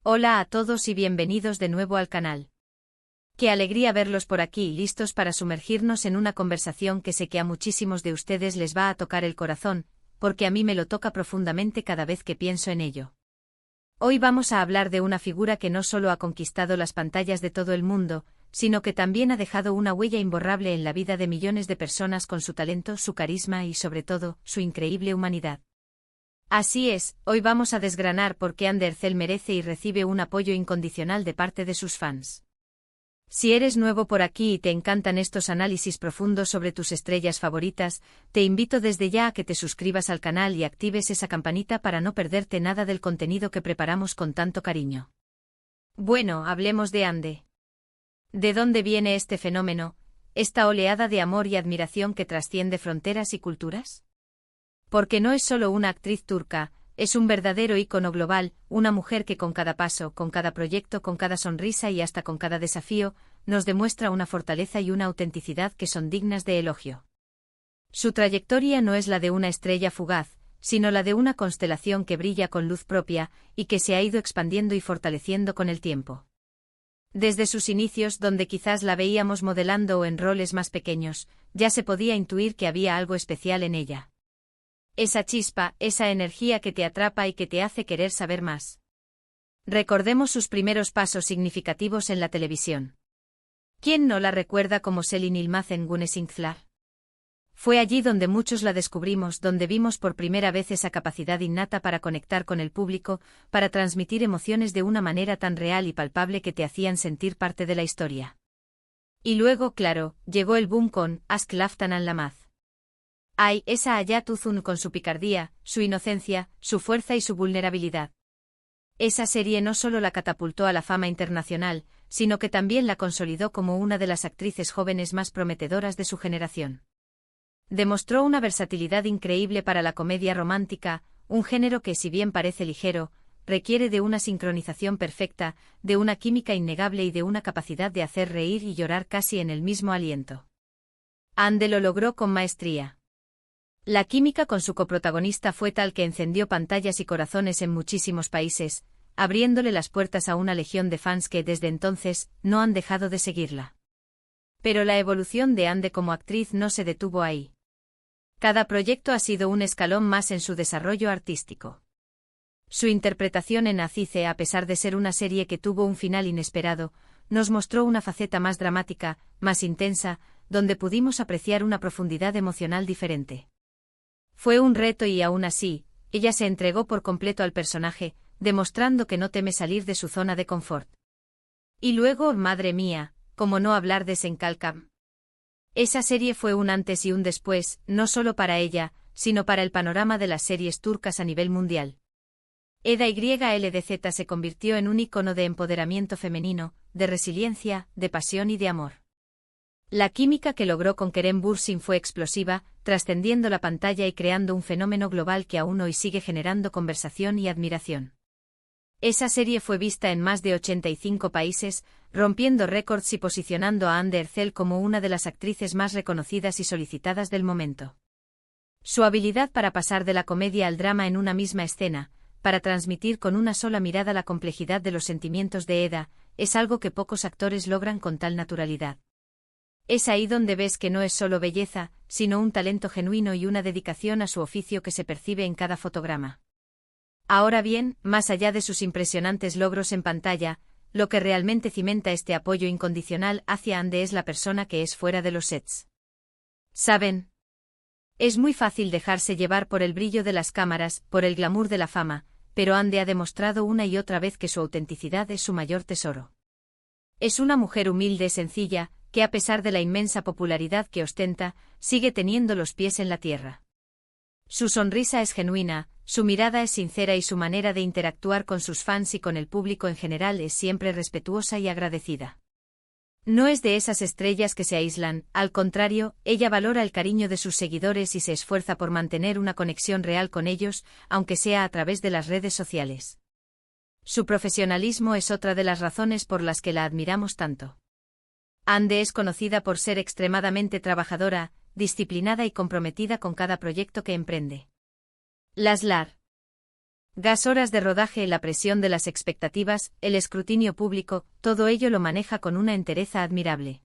Hola a todos y bienvenidos de nuevo al canal. Qué alegría verlos por aquí, listos para sumergirnos en una conversación que sé que a muchísimos de ustedes les va a tocar el corazón, porque a mí me lo toca profundamente cada vez que pienso en ello. Hoy vamos a hablar de una figura que no solo ha conquistado las pantallas de todo el mundo, sino que también ha dejado una huella imborrable en la vida de millones de personas con su talento, su carisma y sobre todo, su increíble humanidad. Así es, hoy vamos a desgranar por qué Ande Ercel merece y recibe un apoyo incondicional de parte de sus fans. Si eres nuevo por aquí y te encantan estos análisis profundos sobre tus estrellas favoritas, te invito desde ya a que te suscribas al canal y actives esa campanita para no perderte nada del contenido que preparamos con tanto cariño. Bueno, hablemos de Ande. ¿De dónde viene este fenómeno, esta oleada de amor y admiración que trasciende fronteras y culturas? Porque no es solo una actriz turca, es un verdadero ícono global, una mujer que con cada paso, con cada proyecto, con cada sonrisa y hasta con cada desafío, nos demuestra una fortaleza y una autenticidad que son dignas de elogio. Su trayectoria no es la de una estrella fugaz, sino la de una constelación que brilla con luz propia y que se ha ido expandiendo y fortaleciendo con el tiempo. Desde sus inicios, donde quizás la veíamos modelando o en roles más pequeños, ya se podía intuir que había algo especial en ella. Esa chispa, esa energía que te atrapa y que te hace querer saber más. Recordemos sus primeros pasos significativos en la televisión. ¿Quién no la recuerda como Selin Yılmaz en Güneşinkler? Fue allí donde muchos la descubrimos, donde vimos por primera vez esa capacidad innata para conectar con el público, para transmitir emociones de una manera tan real y palpable que te hacían sentir parte de la historia. Y luego, claro, llegó el boom con Aşk Laftan Anlamaz. Ay, esa Hayat Uzun con su picardía, su inocencia, su fuerza y su vulnerabilidad. Esa serie no solo la catapultó a la fama internacional, sino que también la consolidó como una de las actrices jóvenes más prometedoras de su generación. Demostró una versatilidad increíble para la comedia romántica, un género que, si bien parece ligero, requiere de una sincronización perfecta, de una química innegable y de una capacidad de hacer reír y llorar casi en el mismo aliento. Ande lo logró con maestría. La química con su coprotagonista fue tal que encendió pantallas y corazones en muchísimos países, abriéndole las puertas a una legión de fans que desde entonces no han dejado de seguirla. Pero la evolución de Ande como actriz no se detuvo ahí. Cada proyecto ha sido un escalón más en su desarrollo artístico. Su interpretación en Azize, a pesar de ser una serie que tuvo un final inesperado, nos mostró una faceta más dramática, más intensa, donde pudimos apreciar una profundidad emocional diferente. Fue un reto y aún así, ella se entregó por completo al personaje, demostrando que no teme salir de su zona de confort. Y luego, madre mía, ¿cómo no hablar de Senkalkam? Esa serie fue un antes y un después, no solo para ella, sino para el panorama de las series turcas a nivel mundial. Eda YLDZ se convirtió en un ícono de empoderamiento femenino, de resiliencia, de pasión y de amor. La química que logró con Kerem Bürsin fue explosiva, trascendiendo la pantalla y creando un fenómeno global que aún hoy sigue generando conversación y admiración. Esa serie fue vista en más de 85 países, rompiendo récords y posicionando a Hande Erçel como una de las actrices más reconocidas y solicitadas del momento. Su habilidad para pasar de la comedia al drama en una misma escena, para transmitir con una sola mirada la complejidad de los sentimientos de Eda, es algo que pocos actores logran con tal naturalidad. Es ahí donde ves que no es solo belleza, sino un talento genuino y una dedicación a su oficio que se percibe en cada fotograma. Ahora bien, más allá de sus impresionantes logros en pantalla, lo que realmente cimenta este apoyo incondicional hacia Ande es la persona que es fuera de los sets. ¿Saben? Es muy fácil dejarse llevar por el brillo de las cámaras, por el glamour de la fama, pero Ande ha demostrado una y otra vez que su autenticidad es su mayor tesoro. Es una mujer humilde, sencilla, que a pesar de la inmensa popularidad que ostenta, sigue teniendo los pies en la tierra. Su sonrisa es genuina, su mirada es sincera y su manera de interactuar con sus fans y con el público en general es siempre respetuosa y agradecida. No es de esas estrellas que se aíslan, al contrario, ella valora el cariño de sus seguidores y se esfuerza por mantener una conexión real con ellos, aunque sea a través de las redes sociales. Su profesionalismo es otra de las razones por las que la admiramos tanto. Ande es conocida por ser extremadamente trabajadora, disciplinada y comprometida con cada proyecto que emprende. Laslar. Gas, horas de rodaje, la presión de las expectativas, el escrutinio público, todo ello lo maneja con una entereza admirable.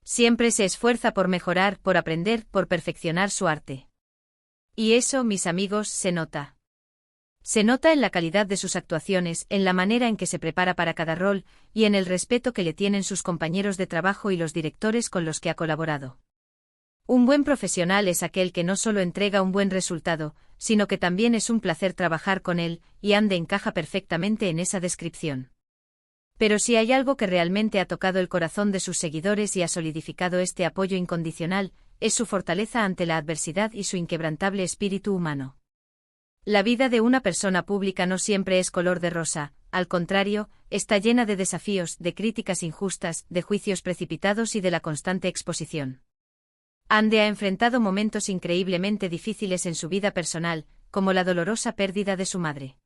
Siempre se esfuerza por mejorar, por aprender, por perfeccionar su arte. Y eso, mis amigos, se nota. Se nota en la calidad de sus actuaciones, en la manera en que se prepara para cada rol, y en el respeto que le tienen sus compañeros de trabajo y los directores con los que ha colaborado. Un buen profesional es aquel que no solo entrega un buen resultado, sino que también es un placer trabajar con él, y Ande encaja perfectamente en esa descripción. Pero si hay algo que realmente ha tocado el corazón de sus seguidores y ha solidificado este apoyo incondicional, es su fortaleza ante la adversidad y su inquebrantable espíritu humano. La vida de una persona pública no siempre es color de rosa, al contrario, está llena de desafíos, de críticas injustas, de juicios precipitados y de la constante exposición. Ande ha enfrentado momentos increíblemente difíciles en su vida personal, como la dolorosa pérdida de su madre.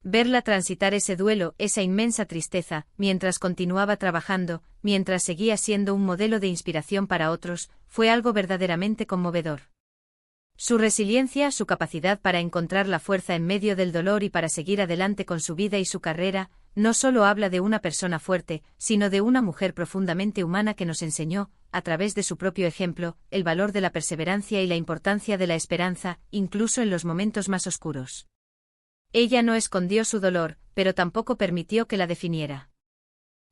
Verla transitar ese duelo, esa inmensa tristeza, mientras continuaba trabajando, mientras seguía siendo un modelo de inspiración para otros, fue algo verdaderamente conmovedor. Su resiliencia, su capacidad para encontrar la fuerza en medio del dolor y para seguir adelante con su vida y su carrera, no solo habla de una persona fuerte, sino de una mujer profundamente humana que nos enseñó, a través de su propio ejemplo, el valor de la perseverancia y la importancia de la esperanza, incluso en los momentos más oscuros. Ella no escondió su dolor, pero tampoco permitió que la definiera.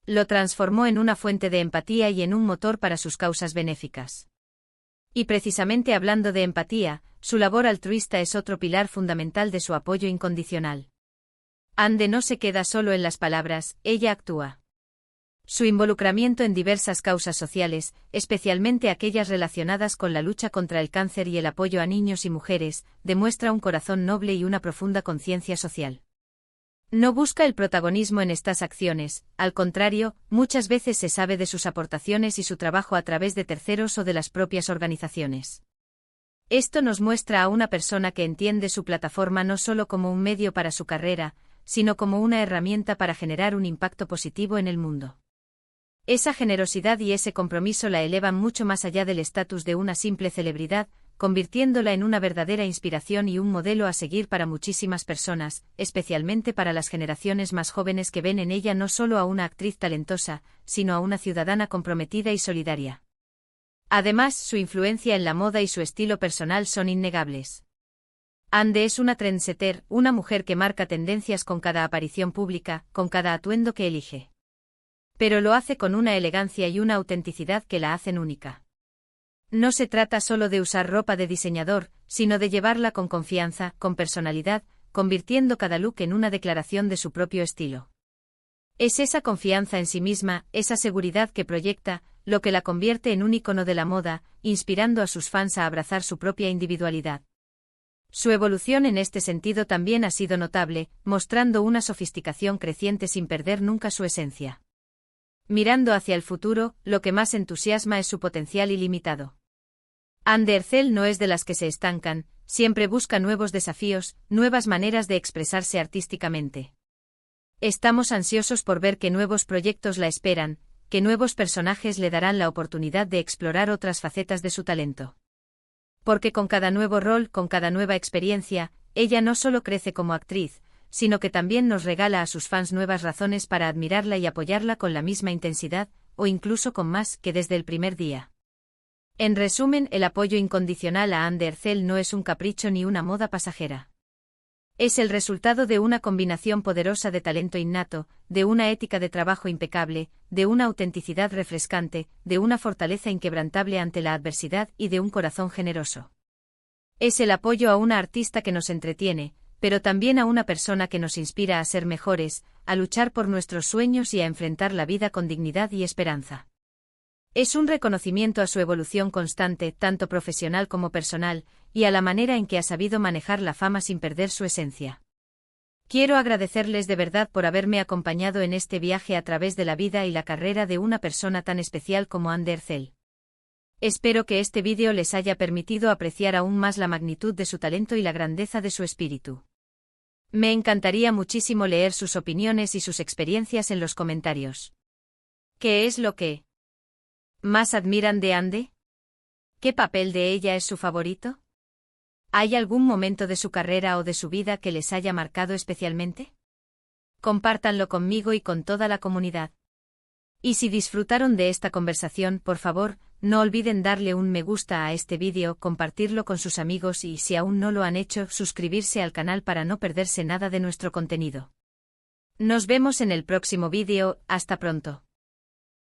Lo transformó en una fuente de empatía y en un motor para sus causas benéficas. Y precisamente hablando de empatía, su labor altruista es otro pilar fundamental de su apoyo incondicional. Ande no se queda solo en las palabras, ella actúa. Su involucramiento en diversas causas sociales, especialmente aquellas relacionadas con la lucha contra el cáncer y el apoyo a niños y mujeres, demuestra un corazón noble y una profunda conciencia social. No busca el protagonismo en estas acciones, al contrario, muchas veces se sabe de sus aportaciones y su trabajo a través de terceros o de las propias organizaciones. Esto nos muestra a una persona que entiende su plataforma no solo como un medio para su carrera, sino como una herramienta para generar un impacto positivo en el mundo. Esa generosidad y ese compromiso la elevan mucho más allá del estatus de una simple celebridad, convirtiéndola en una verdadera inspiración y un modelo a seguir para muchísimas personas, especialmente para las generaciones más jóvenes que ven en ella no solo a una actriz talentosa, sino a una ciudadana comprometida y solidaria. Además, su influencia en la moda y su estilo personal son innegables. Ande es una trendsetter, una mujer que marca tendencias con cada aparición pública, con cada atuendo que elige. Pero lo hace con una elegancia y una autenticidad que la hacen única. No se trata solo de usar ropa de diseñador, sino de llevarla con confianza, con personalidad, convirtiendo cada look en una declaración de su propio estilo. Es esa confianza en sí misma, esa seguridad que proyecta, lo que la convierte en un ícono de la moda, inspirando a sus fans a abrazar su propia individualidad. Su evolución en este sentido también ha sido notable, mostrando una sofisticación creciente sin perder nunca su esencia. Mirando hacia el futuro, lo que más entusiasma es su potencial ilimitado. Ande Ercel no es de las que se estancan, siempre busca nuevos desafíos, nuevas maneras de expresarse artísticamente. Estamos ansiosos por ver qué nuevos proyectos la esperan, qué nuevos personajes le darán la oportunidad de explorar otras facetas de su talento. Porque con cada nuevo rol, con cada nueva experiencia, ella no solo crece como actriz, sino que también nos regala a sus fans nuevas razones para admirarla y apoyarla con la misma intensidad, o incluso con más, que desde el primer día. En resumen, el apoyo incondicional a Ande Ercel no es un capricho ni una moda pasajera. Es el resultado de una combinación poderosa de talento innato, de una ética de trabajo impecable, de una autenticidad refrescante, de una fortaleza inquebrantable ante la adversidad y de un corazón generoso. Es el apoyo a una artista que nos entretiene, pero también a una persona que nos inspira a ser mejores, a luchar por nuestros sueños y a enfrentar la vida con dignidad y esperanza. Es un reconocimiento a su evolución constante, tanto profesional como personal, y a la manera en que ha sabido manejar la fama sin perder su esencia. Quiero agradecerles de verdad por haberme acompañado en este viaje a través de la vida y la carrera de una persona tan especial como Ande Ercel. Espero que este vídeo les haya permitido apreciar aún más la magnitud de su talento y la grandeza de su espíritu. Me encantaría muchísimo leer sus opiniones y sus experiencias en los comentarios. ¿Qué es lo que más admiran de Ande? ¿Qué papel de ella es su favorito? ¿Hay algún momento de su carrera o de su vida que les haya marcado especialmente? Compártanlo conmigo y con toda la comunidad. Y si disfrutaron de esta conversación, por favor, no olviden darle un me gusta a este vídeo, compartirlo con sus amigos y, si aún no lo han hecho, suscribirse al canal para no perderse nada de nuestro contenido. Nos vemos en el próximo vídeo, hasta pronto.